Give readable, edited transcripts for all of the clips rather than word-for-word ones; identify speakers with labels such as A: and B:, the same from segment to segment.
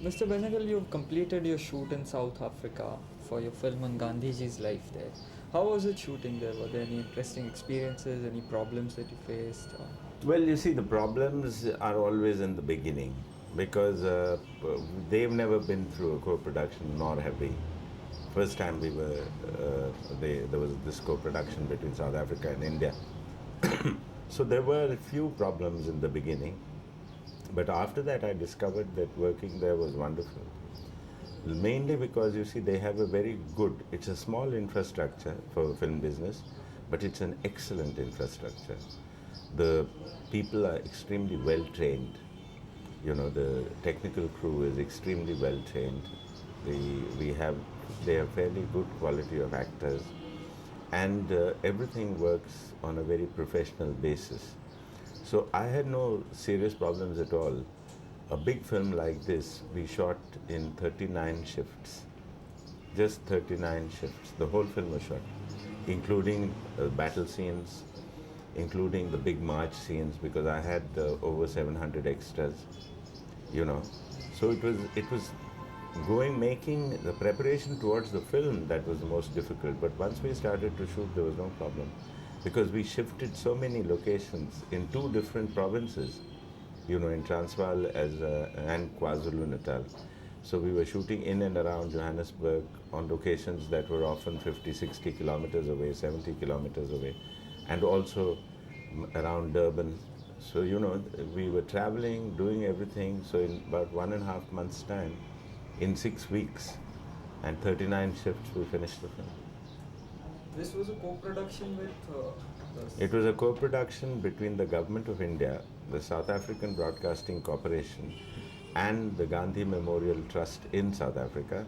A: Mr. Benegal, you've completed your shoot in South Africa for your film on Gandhiji's life there. How was it shooting there? Were there any interesting experiences, any problems that you faced?
B: Well, you see, the problems are always in the beginning because they've never been through a co-production, nor have we. First time we were, there was this co-production between South Africa and India. So there were a few problems in the beginning, but after that I discovered that working there was wonderful. Mainly because you see they have a very good, it's a small infrastructure for film business, but it's an excellent infrastructure. The people are extremely well trained. You know, the technical crew is extremely well trained. They have fairly good quality of actors, and everything works on a very professional basis. So I had no serious problems at all. A big film like this, we shot in 39 shifts. Just 39 shifts. The whole film was shot, including battle scenes, including the big march scenes, because I had over 700 extras, you know. So it was making the preparation towards the film that was the most difficult. But once we started to shoot, there was no problem, because we shifted so many locations in two different provinces, you know, in Transvaal and KwaZulu Natal. So we were shooting in and around Johannesburg on locations that were often 50, 60 kilometers away, 70 kilometers away, and also around Durban. So, you know, we were traveling, doing everything. So in about 1.5 months' time, in 6 weeks and 39 shifts, we finished the film.
A: This was a co-production with
B: It was a co-production between the Government of India, the South African Broadcasting Corporation, and the Gandhi Memorial Trust in South Africa,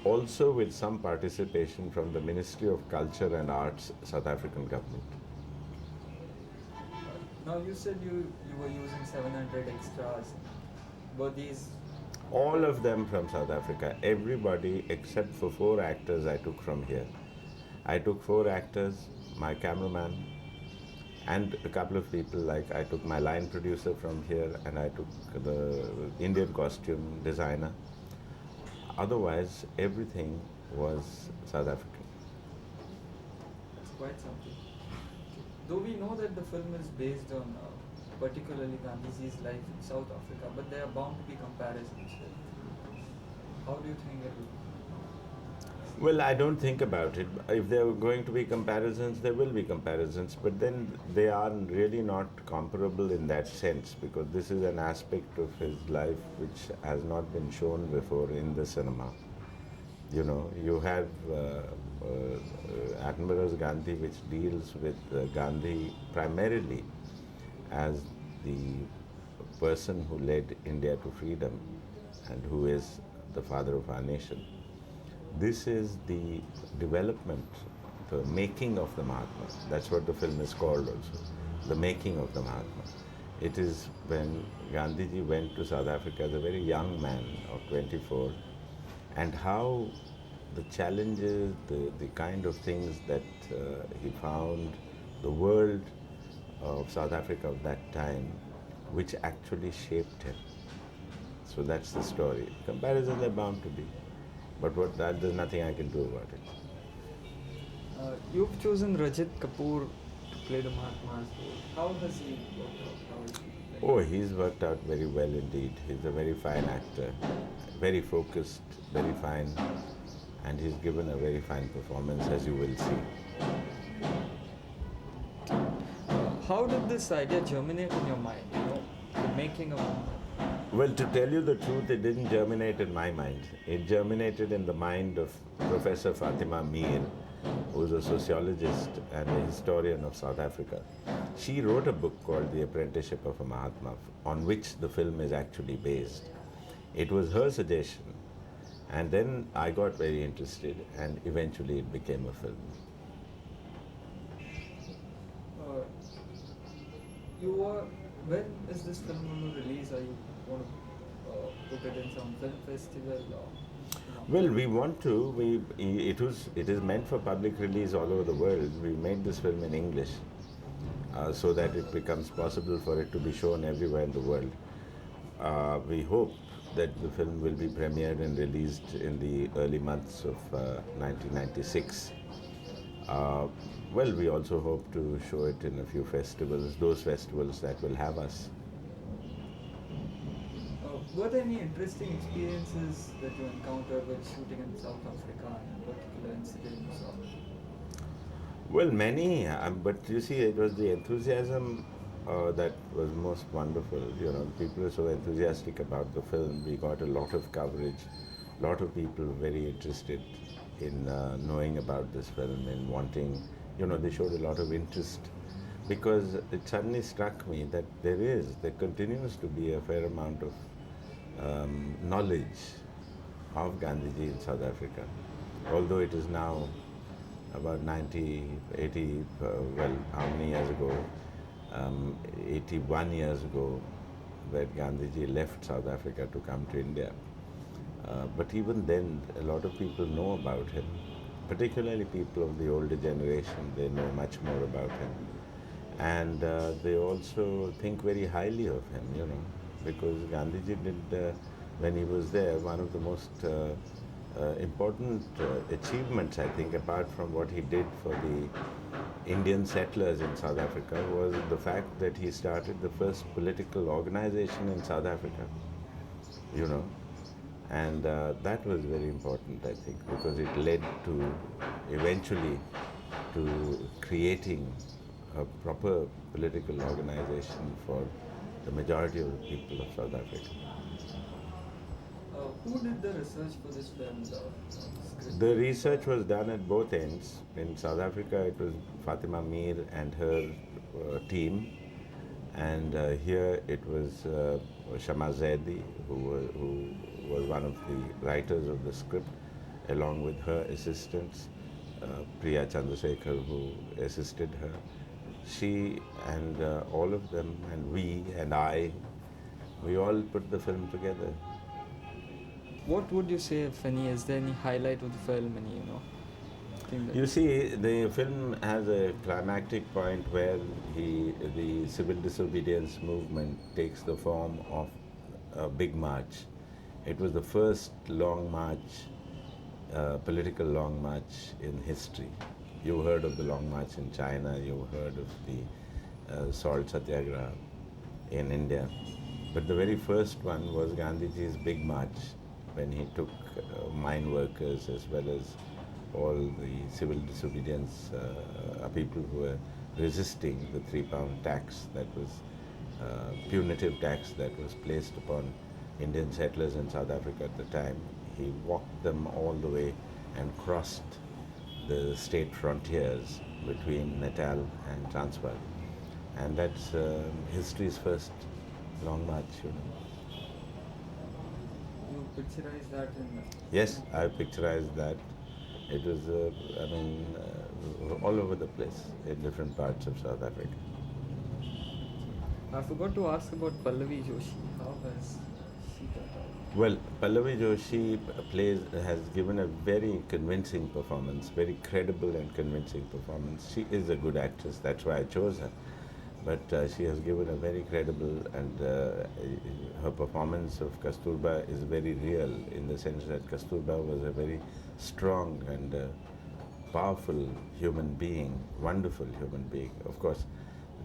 B: also with some participation from the Ministry of Culture and Arts, South African government.
A: Now you said you were using 700 extras. Were these
B: All of them from South Africa, everybody except for 4 actors I took from here. I took 4 actors, my cameraman, and a couple of people, like I took my line producer from here, and I took the Indian costume designer. Otherwise, everything was South African.
A: It's quite something. Though we know that the film is based on particularly Gandhiji's life in South Africa, but there are bound to be comparisons. How do you think it will?
B: Well, I don't think about it. If there are going to be comparisons, there will be comparisons, but then they are really not comparable in that sense, because this is an aspect of his life which has not been shown before in the cinema. You know, you have Admiral Gandhi, which deals with Gandhi primarily as the person who led India to freedom and who is the father of our nation. This is the development, the making of the Mahatma. That's what the film is called also, the making of the Mahatma. It is when Gandhiji went to South Africa as a very young man of 24, and how the challenges, the kind of things that he found, the world of South Africa of that time, which actually shaped him. So that's the story. Comparisons are bound to be, but there's nothing I can do about it.
A: You've chosen Rajat Kapoor to play the Mahatma's role. How has he worked out? How is he playing?
B: Oh, he's worked out very well indeed. He's a very fine actor, very focused, very fine, and he's given a very fine performance, as you will see.
A: How did this idea germinate in your mind? You know, the making of.
B: Well, to tell you the truth, it didn't germinate in my mind. It germinated in the mind of Professor Fatima Mir, who's a sociologist and a historian of South Africa. She wrote a book called The Apprenticeship of a Mahatma, on which the film is actually based. It was her suggestion, and then I got very interested, and eventually it became a film.
A: Uh, when is this film going to release? Are you going to put it in some film festival or?
B: Well, we want to. It is meant for public release all over the world. We made this film in English, so that it becomes possible for it to be shown everywhere in the world. We hope that the film will be premiered and released in the early months of 1996. Uh, well, we also hope to show it in a few festivals, those festivals that will have us.
A: Were there any interesting experiences that you encountered while shooting in South Africa, and particular incidents? Or
B: Well, many, but you see, it was the enthusiasm that was most wonderful. You know, people are so enthusiastic about the film. We got a lot of coverage, a lot of people very interested in knowing about this film and wanting, they showed a lot of interest because it suddenly struck me that there continues to be a fair amount of knowledge of Gandhiji in South Africa, although it is now about 90, 80, well, how many years ago? 81 years ago, that Gandhiji left South Africa to come to India. But even then, a lot of people know about him, particularly people of the older generation. They know much more about him. And they also think very highly of him, because Gandhiji did, when he was there, one of the most important achievements, I think, apart from what he did for the Indian settlers in South Africa, was the fact that he started the first political organization in South Africa, you know. And that was very important, I think, because it led to eventually to creating a proper political organization for the majority of the people of South Africa.
A: who did the research for this film, the script?
B: The research was done at both ends. In South Africa, it was Fatima Mir and her team, and here it was Shama Zaidi, who was one of the writers of the script, along with her assistants, Priya Chandrasekhar, who assisted her. She and all of them, and we and I, we all put the film together.
A: What would you say, if any? Is there any highlight of the film? Any, thing that
B: You see, the film has a climactic point where the civil disobedience movement takes the form of a big march. It was the first long march, political long march in history. You heard of the long march in China, you heard of the salt satyagraha in India. But the very first one was Gandhiji's big march, when he took mine workers as well as all the civil disobedience people who were resisting the £3 tax that was punitive tax that was placed upon Indian settlers in South Africa at the time. He walked them all the way and crossed the state frontiers between Natal and Transvaal. And that's history's first long march,
A: you picturize that in?
B: Yes, I picturized that. It was, all over the place in different parts of South Africa.
A: I forgot to ask about Pallavi Joshi. How has she turned out?
B: Well, Pallavi Joshi has given a very convincing performance, very credible and convincing performance. She is a good actress, that's why I chose her. But she has given a very credible, and her performance of Kasturba is very real, in the sense that Kasturba was a very strong and powerful human being, wonderful human being. Of course,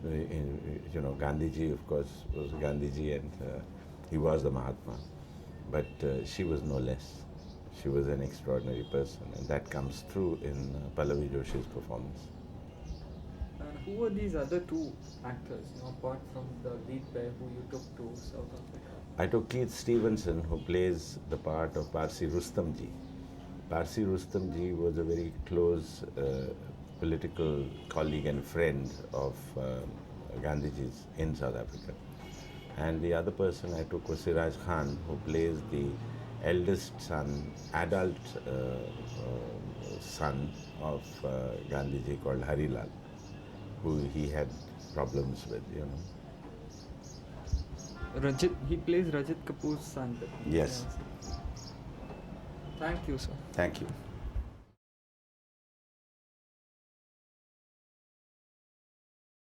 B: Gandhiji, of course, was Gandhiji, and he was the Mahatma. But she was no less. She was an extraordinary person, and that comes through in Pallavi Joshi's performance.
A: And who were these other two actors, apart from the lead pair who you took to South Africa?
B: I took Keith Stevenson, who plays the part of Parsi Rustamji. Parsi Rustamji was a very close political colleague and friend of Gandhiji's in South Africa. And the other person I took was Siraj Khan, who plays the eldest son, adult son of Gandhiji, called Harilal, who he had problems with,
A: Rajit, he plays Rajit Kapoor's son.
B: Yes.
A: Thank you, sir.
B: Thank you.